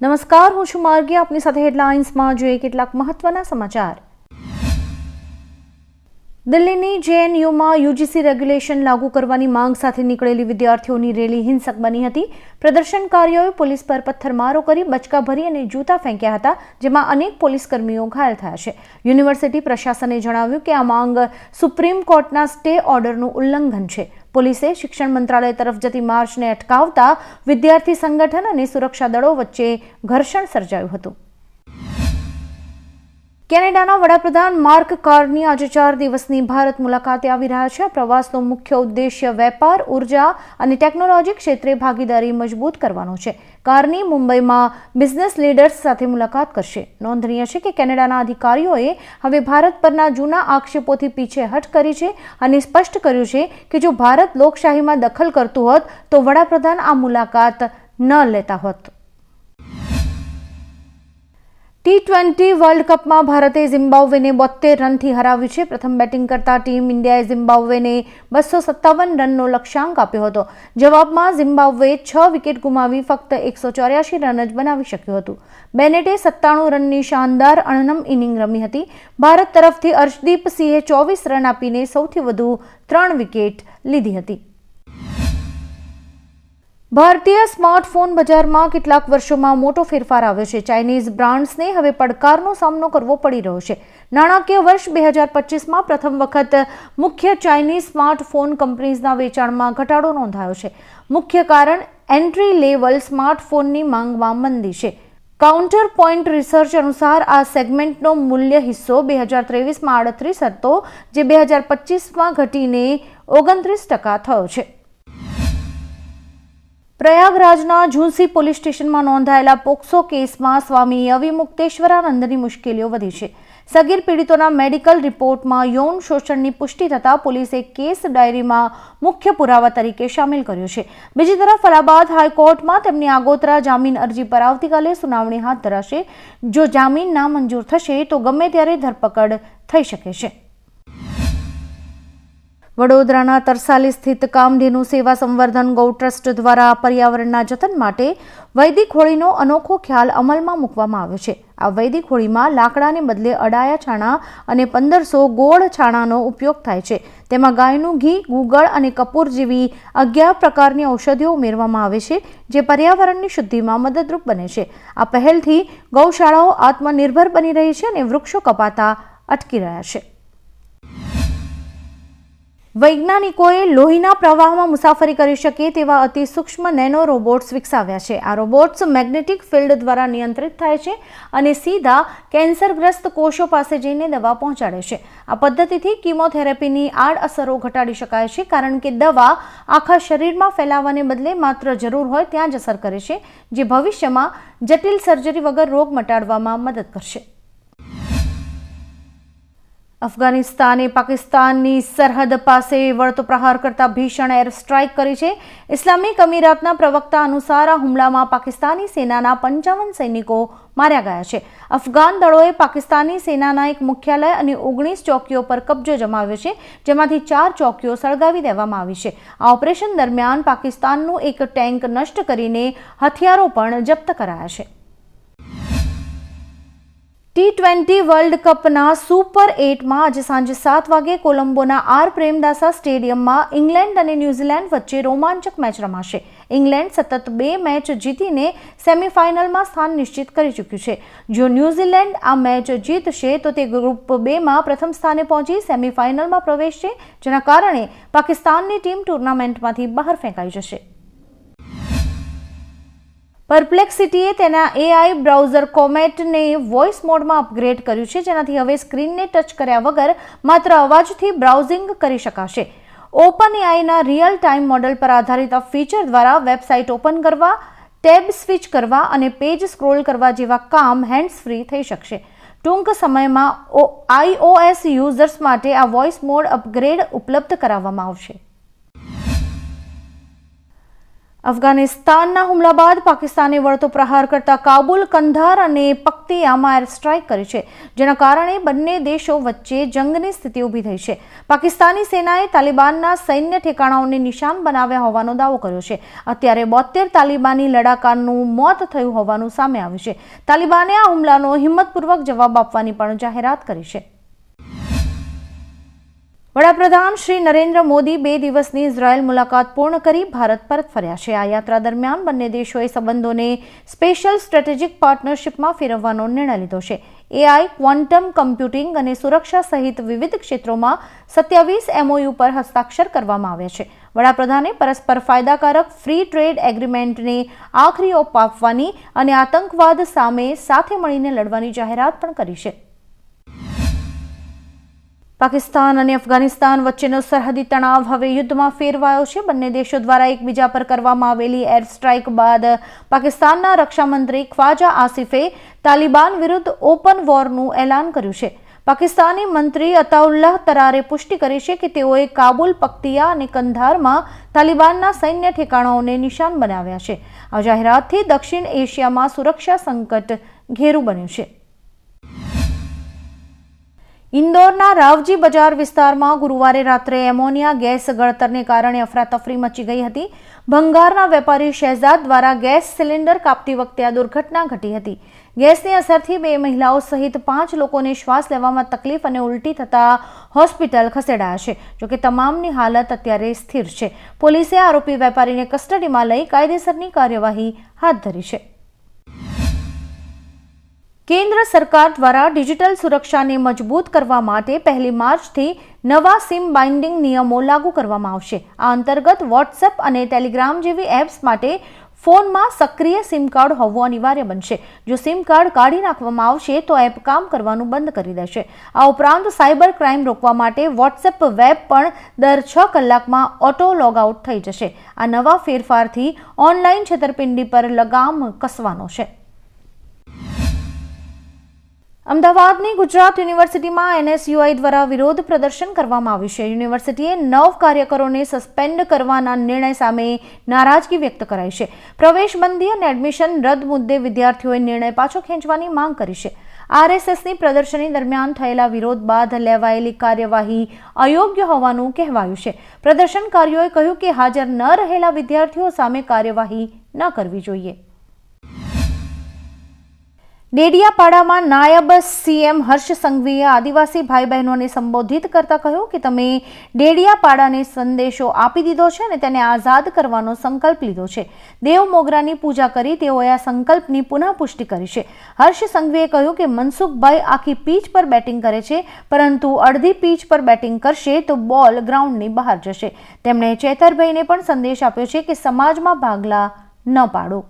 નમસ્કાર, હું છું માર્ગી. આપની સાથે હેડલાઇન્સમાં જોઈએ કેટલાક મહત્વના સમાચાર. દિલ્હીની જેએનયુમાં યુજીસી રેગ્યુલેશન લાગુ કરવાની માંગ સાથે નીકળેલી વિદ્યાર્થીઓની રેલી હિંસક બની હતી. પ્રદર્શનકારીઓએ પોલીસ પર પથ્થરમારો કરી બચકા ભરી અને જૂતા ફેંક્યા હતા, જેમાં અનેક પોલીસકર્મીઓ ઘાયલ થયા છે. યુનિવર્સિટી પ્રશાસને જણાવ્યું કે આ માંગ સુપ્રીમ કોર્ટના સ્ટે ઓર્ડરનું ઉલ્લંઘન છે. પોલીસે શિક્ષણ મંત્રાલય તરફ જતી માર્ચને અટકાવતા વિદ્યાર્થી સંગઠન અને સુરક્ષા દળો વચ્ચે ઘર્ષણ સર્જાયું હતું. કેનેડાના વડાપ્રધાન માર્ક કાર્ની આજે 4 દિવસની ભારત મુલાકાતે આવી રહ્યા છે. પ્રવાસનો મુખ્ય ઉદ્દેશ્ય વેપાર, ઉર્જા અને ટેકનોલોજી ક્ષેત્રે ભાગીદારી મજબૂત કરવાનો છે. કાર્ની મુંબઈમાં બિઝનેસ લીડર્સ સાથે મુલાકાત કરશે. નોંધનીય છે કે કેનેડાના અધિકારીઓએ હવે ભારત પરના જૂના આક્ષેપોથી પીછેહઠ કરી છે અને સ્પષ્ટ કર્યું છે કે જો ભારત લોકશાહીમાં દખલ કરતું હોત તો વડાપ્રધાન આ મુલાકાત ન લેતા હોત. T20 વર્લ્ડ કપમાં ભારતે ઝિમ્બાબ્વેને 72 રનથી હરાવ્યું છે. પ્રથમ બેટિંગ કરતા ટીમ ઇન્ડિયાએ ઝિમ્બાબ્વેને 257 રનનો લક્ષ્યાંક આપ્યો હતો. જવાબમાં ઝિમ્બાબ્વેએ 6 વિકેટ ગુમાવી ફક્ત 184 રન જ બનાવી શક્યું હતું. બેનેટે 97 રનની શાનદાર અણનમ ઇનિંગ રમી હતી. ભારત તરફથી અર્શદીપ સિંહે 24 રન આપીને સૌથી વધુ 3 વિકેટ લીધી હતી. ભારતીય સ્માર્ટફોન બજારમાં કેટલાક વર્ષોમાં મોટો ફેરફાર આવ્યો છે. ચાઇનીઝ બ્રાન્ડ્સને હવે પડકારનો સામનો કરવો પડી રહ્યો છે. નાણાકીય વર્ષ 2025માં પ્રથમ વખત મુખ્ય ચાઇનીઝ સ્માર્ટફોન કંપનીઝના વેચાણમાં ઘટાડો નોંધાયો છે. મુખ્ય કારણ એન્ટ્રી લેવલ સ્માર્ટફોનની માંગમાં મંદી છે. કાઉન્ટર પોઈન્ટ રિસર્ચ અનુસાર આ સેગમેન્ટનો મૂલ્ય હિસ્સો 2023માં 38 હતો, જે 2025માં ઘટીને 29% થયો છે. પ્રયાગરાજના ઝુંસી પોલીસ સ્ટેશનમાં નોંધાયેલા પોક્સો કેસમાં સ્વામી અવિમુક્તેશ્વરાનંદની મુશ્કેલીઓ વધી છે. સગીર પીડિતોના મેડિકલ રિપોર્ટમાં યૌન શોષણની પુષ્ટિ થતાં પોલીસે કેસ ડાયરીમાં મુખ્ય પુરાવા તરીકે સામેલ કર્યો છે. બીજી તરફ અલ્હાબાદ હાઈકોર્ટમાં તેમની આગોતરા જામીન અરજી પર આવતીકાલે સુનાવણી હાથ ધરાશે. જો જામીન નામંજૂર થશે તો ગમે ત્યારે ધરપકડ થઈ શકે છે. વડોદરાના તરસાલી સ્થિત કામધેનુ સેવા સંવર્ધન ગૌ ટ્રસ્ટ દ્વારા પર્યાવરણના જતન માટે વૈદિક હોળીનો અનોખો ખ્યાલ અમલમાં મૂકવામાં આવ્યો છે. આ વૈદિક હોળીમાં લાકડાને બદલે અડાયા છાણા અને 1500 ગોળ છાણાનો ઉપયોગ થાય છે. તેમાં ગાયનું ઘી, ગુગળ અને કપૂર જેવી 11 પ્રકારની ઔષધિઓ ઉમેરવામાં આવે છે, જે પર્યાવરણની શુદ્ધિમાં મદદરૂપ બને છે. આ પહેલથી ગૌશાળાઓ આત્મનિર્ભર બની રહી છે અને વૃક્ષો કપાતા અટકી રહ્યા છે. વૈજ્ઞાનિકોએ લોહીના પ્રવાહમાં મુસાફરી કરી શકે તેવા અતિ સૂક્ષ્મ નેનો રોબોટ્સ વિકસાવ્યા છે. આ રોબોટ્સ મેગ્નેટિક ફિલ્ડ દ્વારા નિયંત્રિત થાય છે અને સીધા કેન્સરગ્રસ્ત કોષો પાસે જઈને દવા પહોંચાડે છે. આ પદ્ધતિથી કીમોથેરાપીની આડઅસરો ઘટાડી શકાય છે, કારણ કે દવા આખા શરીરમાં ફેલાવાને બદલે માત્ર જરૂર હોય ત્યાં જ અસર કરે છે, જે ભવિષ્યમાં જટિલ સર્જરી વગર રોગ મટાડવામાં મદદ કરશે. અફઘાનિસ્તાને પાકિસ્તાનની સરહદ પાસે વળતો પ્રહાર કરતા ભીષણ એર સ્ટ્રાઇક કરી છે. ઇસ્લામિક અમીરાતના પ્રવક્તા અનુસાર આ હુમલામાં પાકિસ્તાની સેનાના 55 સૈનિકો માર્યા ગયા છે. અફઘાન દળોએ પાકિસ્તાની સેનાના એક મુખ્યાલય અને 19 ચોકીઓ પર કબજો જમાવ્યો છે, જેમાંથી 4 ચોકીઓ સળગાવી દેવામાં આવી છે. આ ઓપરેશન દરમિયાન પાકિસ્તાનનું એક ટેન્ક નષ્ટ કરીને હથિયારો પણ જપ્ત કરાયા છે. T20 વર્લ્ડ કપના સુપર 8માં આજે સાંજે 7 વાગે કોલંબોના આર પ્રેમદાસા સ્ટેડિયમમાં ઇંગ્લેન્ડ અને ન્યૂઝીલેન્ડ વચ્ચે રોમાંચક મેચ રમાશે. ઇંગ્લેન્ડ સતત 2 મેચ જીતીને સેમીફાઇનલમાં સ્થાન નિશ્ચિત કરી ચૂક્યું છે. જો ન્યૂઝીલેન્ડ આ મેચ જીતશે તો તે ગ્રુપ 2માં પ્રથમ સ્થાને પહોંચી સેમીફાઇનલમાં પ્રવેશશે, જેના કારણે પાકિસ્તાનની ટીમ ટુર્નામેન્ટમાંથી બહાર ફેંકાઈ જશે. પરપ્લેક્સિટીએ તેના AI બ્રાઉઝર કોમેટને વોઇસ મોડમાં અપગ્રેડ કર્યું છે, જેનાથી હવે સ્ક્રીનને ટચ કર્યા વગર માત્ર અવાજથી બ્રાઉઝિંગ કરી શકાશે. OpenAIના રિયલ ટાઈમ મોડલ પર આધારિત આ ફીચર દ્વારા વેબસાઇટ ઓપન કરવા, ટેબ સ્વિચ કરવા અને પેજ સ્ક્રોલ કરવા જેવા કામ હેન્ડ્સ ફ્રી થઈ શકશે. ટૂંક સમયમાં iOS યુઝર્સ માટે આ વોઇસ મોડ અપગ્રેડ ઉપલબ્ધ કરાવવામાં આવશે. અફઘાનિસ્તાનના હુમલા બાદ પાકિસ્તાને વળતો પ્રહાર કરતા કાબુલ, કંધાર અને પક્તિયામાં એર સ્ટ્રાઇક કરી છે, જેના કારણે બંને દેશો વચ્ચે જંગની સ્થિતિ ઊભી થઈ છે. પાકિસ્તાની સેનાએ તાલિબાનના સૈન્ય ઠેકાણાઓને નિશાન બનાવ્યા હોવાનો દાવો કર્યો છે. અત્યારે 72 તાલિબાની લડાકાનું મોત થયું હોવાનું સામે આવ્યું છે. તાલિબાને આ હુમલાનો હિંમતપૂર્વક જવાબ આપવાની પણ જાહેરાત કરી છે. વડાપ્રધાન શ્રી નરેન્દ્ર મોદી 2 દિવસની ઇઝરાયલ મુલાકાત પૂર્ણ કરી ભારત પરત ફર્યા છે. આ યાત્રા દરમિયાન બંને દેશોએ સંબંધોને સ્પેશિયલ સ્ટ્રેટેજિક પાર્ટનરશિપમાં ફેરવવાનો નિર્ણય લીધો છે. AI, ક્વોન્ટમ કમ્પ્યુટિંગ અને સુરક્ષા સહિત વિવિધ ક્ષેત્રોમાં 27 MOU પર હસ્તાક્ષર કરવામાં આવ્યા છે. વડાપ્રધાને પરસ્પર ફાયદાકારક ફ્રી ટ્રેડ એગ્રીમેન્ટને આખરી ઓપ આપવાની અને આતંકવાદ સામે સાથે મળીને લડવાની જાહેરાત પણ કરી છે. પાકિસ્તાન અને અફઘાનિસ્તાન વચ્ચેનો સરહદી તણાવ હવે યુદ્ધમાં ફેરવાયો છે. બંને દેશો દ્વારા એકબીજા પર કરવામાં આવેલી એર સ્ટ્રાઇક બાદ પાકિસ્તાનના રક્ષામંત્રી ખ્વાજા આસિફે તાલિબાન વિરુદ્ધ ઓપન વોરનું એલાન કર્યું છે. પાકિસ્તાની મંત્રી અતાઉલ્લાહ તરારે પુષ્ટિ કરી છે કે તેઓએ કાબુલ, પક્તિયા અને કંધારમાં તાલિબાનના સૈન્ય ઠેકાણાઓને નિશાન બનાવ્યા છે. આ જાહેરાતથી દક્ષિણ એશિયામાં સુરક્ષા સંકટ ઘેરું બન્યું છે. ઇન્દોરના રાવજી બજાર વિસ્તારમાં ગુરુવારે રાત્રે એમોનિયા ગેસ ગળતરને કારણે અફરાતફરી મચી ગઈ હતી. ભંગારના વેપારી શહેજાદ દ્વારા ગેસ સિલિન્ડર કાપતી વખતે આ દુર્ઘટના ઘટી હતી. ગેસની અસરથી 2 મહિલાઓ સહિત 5 લોકોને શ્વાસ લેવામાં તકલીફ અને ઉલટી થતા હોસ્પિટલ ખસેડાયા છે. જોકે તમામની હાલત અત્યારે સ્થિર છે. પોલીસે આરોપી વેપારીને કસ્ટડીમાં લઈ કાયદેસરની કાર્યવાહી હાથ ધરી છે. કેન્દ્ર સરકાર દ્વારા ડિજિટલ સુરક્ષાને મજબૂત કરવા માટે 1 માર્ચથી નવા સિમ બાઇન્ડિંગ નિયમો લાગુ કરવામાં આવશે. આ અંતર્ગત વોટ્સએપ અને ટેલિગ્રામ જેવી એપ્સ માટે ફોનમાં સક્રિય સિમ કાર્ડ હોવું અનિવાર્ય બનશે. જો સિમ કાર્ડ કાઢી નાખવામાં આવશે તો એપ કામ કરવાનું બંધ કરી દેશે. આ ઉપરાંત સાયબર ક્રાઇમ રોકવા માટે વોટ્સએપ વેબ પણ દર 6 કલાકમાં ઓટો લોગઆઉટ થઈ જશે. આ નવા ફેરફારથી ઓનલાઈન છેતરપિંડી પર લગામ કસવાનો છે. અમદાવાદની ગુજરાત યુનિવર્સિટીમાં NSUI દ્વારા વિરોધ પ્રદર્શન કરવામાં આવ્યું છે. યુનિવર્સિટીએ 9 કાર્યકરોને સસ્પેન્ડ કરવાના નિર્ણય સામે નારાજગી વ્યક્ત કરાઈ છે. પ્રવેશબંધી અને એડમિશન રદ મુદ્દે વિદ્યાર્થીઓએ નિર્ણય પાછો ખેંચવાની માંગ કરી છે. RSSની પ્રદર્શની દરમિયાન થયેલા વિરોધ બાદ લેવાયેલી કાર્યવાહી અયોગ્ય હોવાનું કહેવાયું છે. પ્રદર્શનકારીઓએ કહ્યું કે હાજર ન રહેલા વિદ્યાર્થીઓ સામે કાર્યવાહી ન કરવી જોઈએ. ડેડિયાપાડામાં નાયબ CM હર્ષ સંઘવીએ આદિવાસી ભાઈ બહેનોને સંબોધિત કરતા કહ્યું કે તમે ડેડિયાપાડાને સંદેશો આપી દીધો છે અને તેને આઝાદ કરવાનો સંકલ્પ લીધો છે. દેવ મોગરાની પૂજા કરી તેઓએ આ સંકલ્પની પુનઃ પુષ્ટિ કરી છે. હર્ષ સંઘવીએ કહ્યું કે મનસુખભાઈ આખી પીચ પર બેટિંગ કરે છે, પરંતુ અડધી પીચ પર બેટિંગ કરશે તો બોલ ગ્રાઉન્ડની બહાર જશે. તેમણે ચેતરભાઈને પણ સંદેશ આપ્યો છે કે સમાજમાં ભાગલા ન પાડો.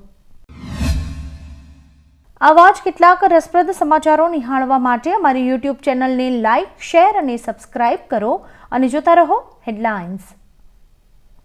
આવા જ કેટલાક રસપ્રદ સમાચારો નિહાળવા માટે અમારી YouTube ચેનલને લાઇક, શેર અને સબસ્ક્રાઇબ કરો અને જોતા રહો હેડલાઇન્સ.